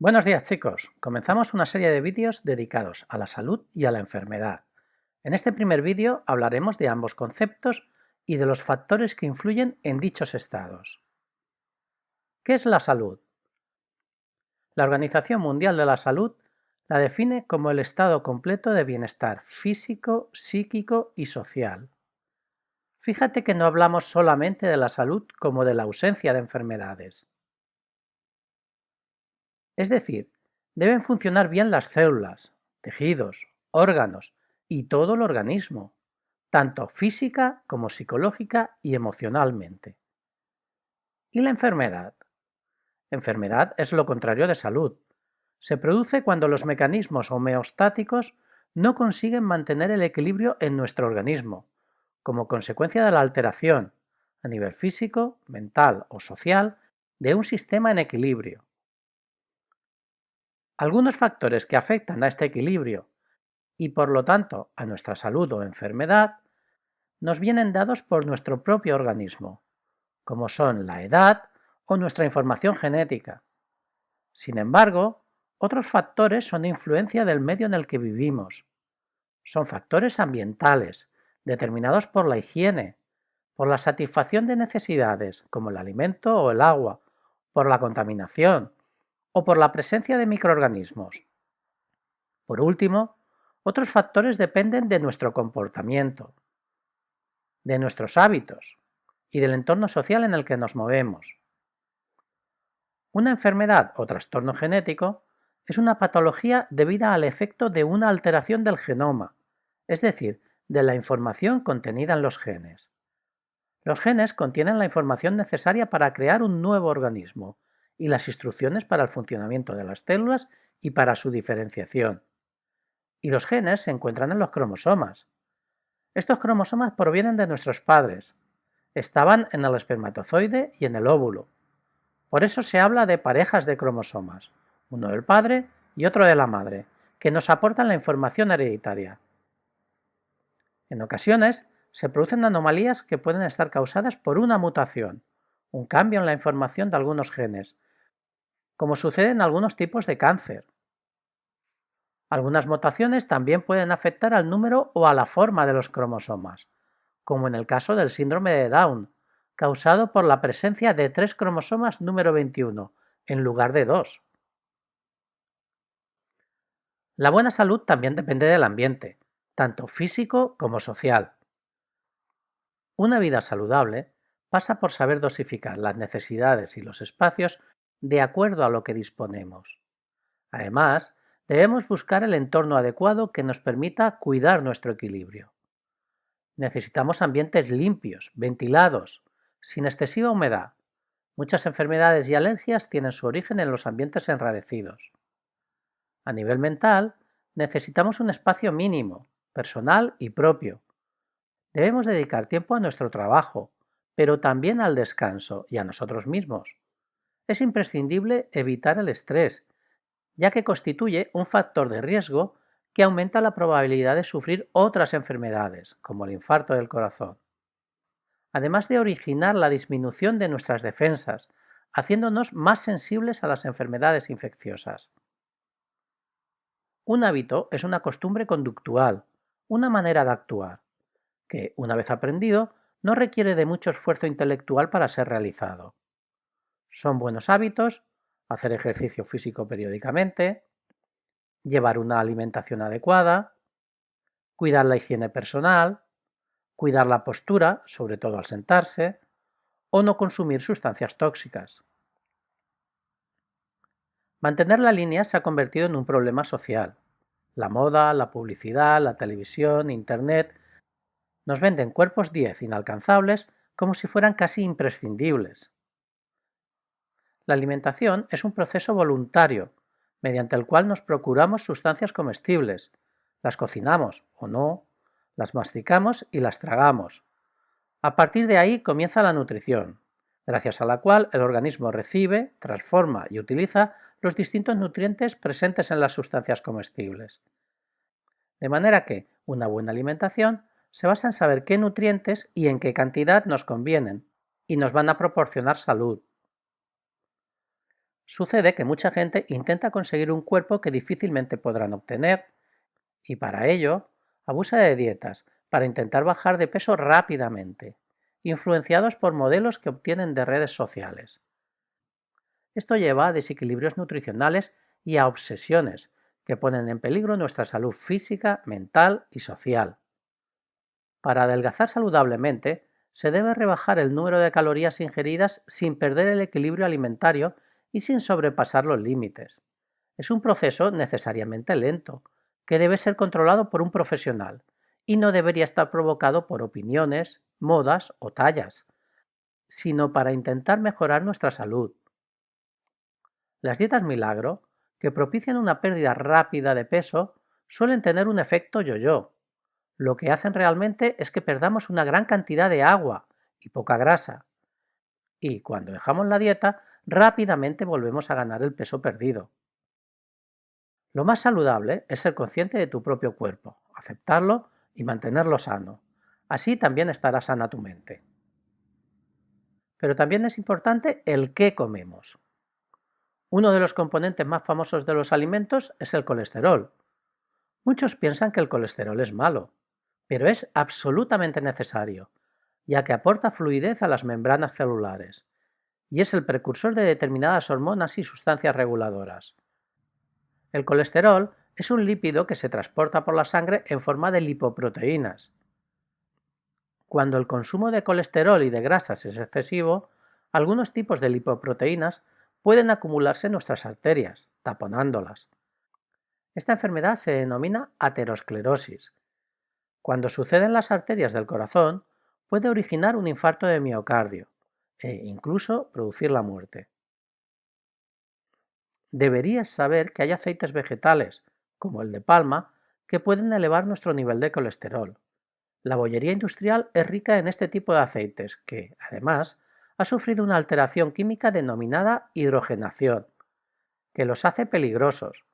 Buenos días chicos, comenzamos una serie de vídeos dedicados a la salud y a la enfermedad. En este primer vídeo hablaremos de ambos conceptos y de los factores que influyen en dichos estados. ¿Qué es la salud? La Organización Mundial de la Salud la define como el estado completo de bienestar físico, psíquico y social. Fíjate que no hablamos solamente de la salud como de la ausencia de enfermedades. Es decir, deben funcionar bien las células, tejidos, órganos y todo el organismo, tanto física como psicológica y emocionalmente. ¿Y la enfermedad? Enfermedad es lo contrario de salud. Se produce cuando los mecanismos homeostáticos no consiguen mantener el equilibrio en nuestro organismo, como consecuencia de la alteración, a nivel físico, mental o social, de un sistema en equilibrio. Algunos factores que afectan a este equilibrio y por lo tanto a nuestra salud o enfermedad nos vienen dados por nuestro propio organismo, como son la edad o nuestra información genética. Sin embargo, otros factores son influencia del medio en el que vivimos. Son factores ambientales, determinados por la higiene, por la satisfacción de necesidades como el alimento o el agua, por la contaminación o por la presencia de microorganismos. Por último, otros factores dependen de nuestro comportamiento, de nuestros hábitos y del entorno social en el que nos movemos. Una enfermedad o trastorno genético es una patología debida al efecto de una alteración del genoma, es decir, de la información contenida en los genes. Los genes contienen la información necesaria para crear un nuevo organismo y las instrucciones para el funcionamiento de las células y para su diferenciación. Y los genes se encuentran en los cromosomas. Estos cromosomas provienen de nuestros padres. Estaban en el espermatozoide y en el óvulo. Por eso se habla de parejas de cromosomas, uno del padre y otro de la madre, que nos aportan la información hereditaria. En ocasiones, se producen anomalías que pueden estar causadas por una mutación, un cambio en la información de algunos genes, como sucede en algunos tipos de cáncer. Algunas mutaciones también pueden afectar al número o a la forma de los cromosomas, como en el caso del síndrome de Down, causado por la presencia de 3 cromosomas número 21, en lugar de 2. La buena salud también depende del ambiente, tanto físico como social. Una vida saludable pasa por saber dosificar las necesidades y los espacios de acuerdo a lo que disponemos. Además, debemos buscar el entorno adecuado que nos permita cuidar nuestro equilibrio. Necesitamos ambientes limpios, ventilados, sin excesiva humedad. Muchas enfermedades y alergias tienen su origen en los ambientes enrarecidos. A nivel mental, necesitamos un espacio mínimo, personal y propio. Debemos dedicar tiempo a nuestro trabajo, pero también al descanso y a nosotros mismos. Es imprescindible evitar el estrés, ya que constituye un factor de riesgo que aumenta la probabilidad de sufrir otras enfermedades, como el infarto del corazón, además de originar la disminución de nuestras defensas, haciéndonos más sensibles a las enfermedades infecciosas. Un hábito es una costumbre conductual, una manera de actuar, que, una vez aprendido, no requiere de mucho esfuerzo intelectual para ser realizado. Son buenos hábitos: hacer ejercicio físico periódicamente, llevar una alimentación adecuada, cuidar la higiene personal, cuidar la postura, sobre todo al sentarse, o no consumir sustancias tóxicas. Mantener la línea se ha convertido en un problema social. La moda, la publicidad, la televisión, Internet nos venden cuerpos 10 inalcanzables como si fueran casi imprescindibles. La alimentación es un proceso voluntario, mediante el cual nos procuramos sustancias comestibles, las cocinamos o no, las masticamos y las tragamos. A partir de ahí comienza la nutrición, gracias a la cual el organismo recibe, transforma y utiliza los distintos nutrientes presentes en las sustancias comestibles. De manera que una buena alimentación se basa en saber qué nutrientes y en qué cantidad nos convienen y nos van a proporcionar salud. Sucede que mucha gente intenta conseguir un cuerpo que difícilmente podrán obtener y para ello abusa de dietas para intentar bajar de peso rápidamente, influenciados por modelos que obtienen de redes sociales. Esto lleva a desequilibrios nutricionales y a obsesiones que ponen en peligro nuestra salud física, mental y social. Para adelgazar saludablemente, se debe rebajar el número de calorías ingeridas sin perder el equilibrio alimentario y sin sobrepasar los límites. Es un proceso necesariamente lento, que debe ser controlado por un profesional y no debería estar provocado por opiniones, modas o tallas, sino para intentar mejorar nuestra salud. Las dietas milagro, que propician una pérdida rápida de peso, suelen tener un efecto yo-yo. Lo que hacen realmente es que perdamos una gran cantidad de agua y poca grasa, y cuando dejamos la dieta, rápidamente volvemos a ganar el peso perdido. Lo más saludable es ser consciente de tu propio cuerpo, aceptarlo y mantenerlo sano. Así también estará sana tu mente. Pero también es importante el qué comemos. Uno de los componentes más famosos de los alimentos es el colesterol. Muchos piensan que el colesterol es malo, pero es absolutamente necesario, ya que aporta fluidez a las membranas celulares y es el precursor de determinadas hormonas y sustancias reguladoras. El colesterol es un lípido que se transporta por la sangre en forma de lipoproteínas. Cuando el consumo de colesterol y de grasas es excesivo, algunos tipos de lipoproteínas pueden acumularse en nuestras arterias, taponándolas. Esta enfermedad se denomina aterosclerosis. Cuando sucede en las arterias del corazón, puede originar un infarto de miocardio e incluso producir la muerte. Deberías saber que hay aceites vegetales, como el de palma, que pueden elevar nuestro nivel de colesterol. La bollería industrial es rica en este tipo de aceites que, además, ha sufrido una alteración química denominada hidrogenación, que los hace peligrosos.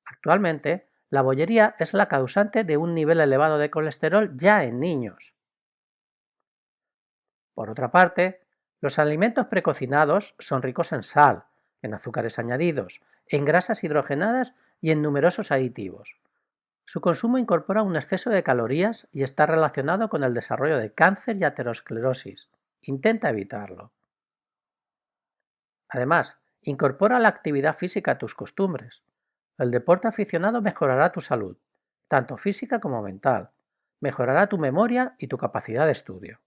Actualmente, la bollería es la causante de un nivel elevado de colesterol ya en niños. Por otra parte, los alimentos precocinados son ricos en sal, en azúcares añadidos, en grasas hidrogenadas y en numerosos aditivos. Su consumo incorpora un exceso de calorías y está relacionado con el desarrollo de cáncer y aterosclerosis. Intenta evitarlo. Además, incorpora la actividad física a tus costumbres. El deporte aficionado mejorará tu salud, tanto física como mental. Mejorará tu memoria y tu capacidad de estudio.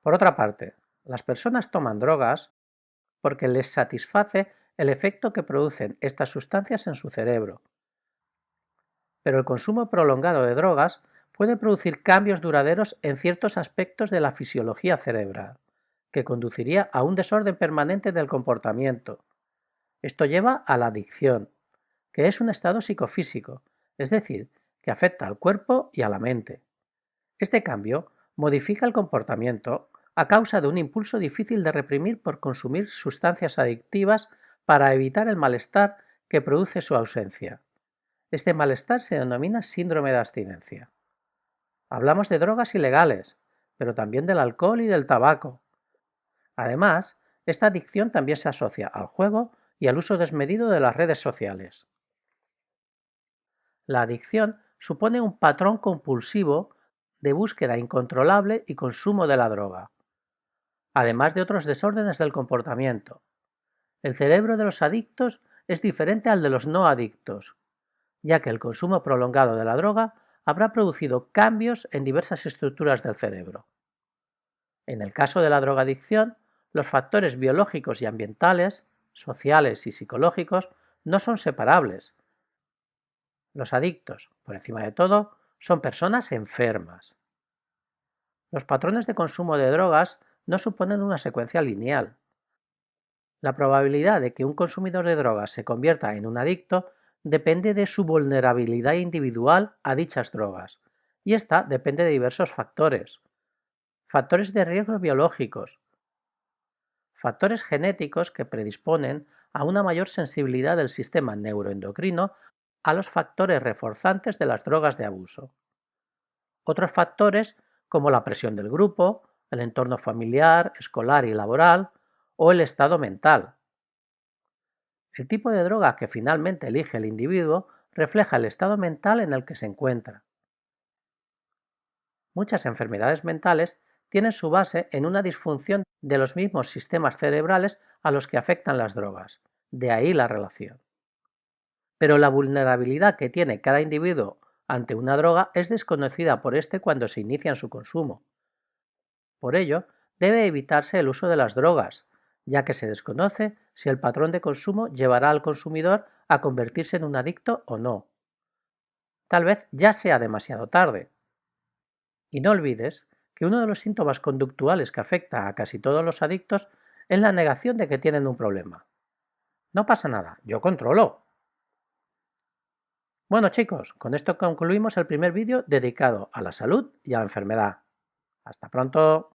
Por otra parte, las personas toman drogas porque les satisface el efecto que producen estas sustancias en su cerebro. Pero el consumo prolongado de drogas puede producir cambios duraderos en ciertos aspectos de la fisiología cerebral, que conduciría a un desorden permanente del comportamiento. Esto lleva a la adicción, que es un estado psicofísico, es decir, que afecta al cuerpo y a la mente. Este cambio modifica el comportamiento a causa de un impulso difícil de reprimir por consumir sustancias adictivas para evitar el malestar que produce su ausencia. Este malestar se denomina síndrome de abstinencia. Hablamos de drogas ilegales, pero también del alcohol y del tabaco. Además, esta adicción también se asocia al juego y al uso desmedido de las redes sociales. La adicción supone un patrón compulsivo de búsqueda incontrolable y consumo de la droga, además de otros desórdenes del comportamiento. El cerebro de los adictos es diferente al de los no adictos, ya que el consumo prolongado de la droga habrá producido cambios en diversas estructuras del cerebro. En el caso de la drogadicción, los factores biológicos y ambientales, sociales y psicológicos no son separables. Los adictos, por encima de todo, son personas enfermas. Los patrones de consumo de drogas no suponen una secuencia lineal. La probabilidad de que un consumidor de drogas se convierta en un adicto depende de su vulnerabilidad individual a dichas drogas, y esta depende de diversos factores. Factores de riesgo biológicos, factores genéticos que predisponen a una mayor sensibilidad del sistema neuroendocrino a los factores reforzantes de las drogas de abuso. Otros factores como la presión del grupo, el entorno familiar, escolar y laboral, o el estado mental. El tipo de droga que finalmente elige el individuo refleja el estado mental en el que se encuentra. Muchas enfermedades mentales tienen su base en una disfunción de los mismos sistemas cerebrales a los que afectan las drogas. De ahí la relación. Pero la vulnerabilidad que tiene cada individuo ante una droga es desconocida por éste cuando se inicia en su consumo. Por ello, debe evitarse el uso de las drogas, ya que se desconoce si el patrón de consumo llevará al consumidor a convertirse en un adicto o no. Tal vez ya sea demasiado tarde. Y no olvides que uno de los síntomas conductuales que afecta a casi todos los adictos es la negación de que tienen un problema. No pasa nada, yo controlo. Bueno chicos, con esto concluimos el primer vídeo dedicado a la salud y a la enfermedad. Hasta pronto.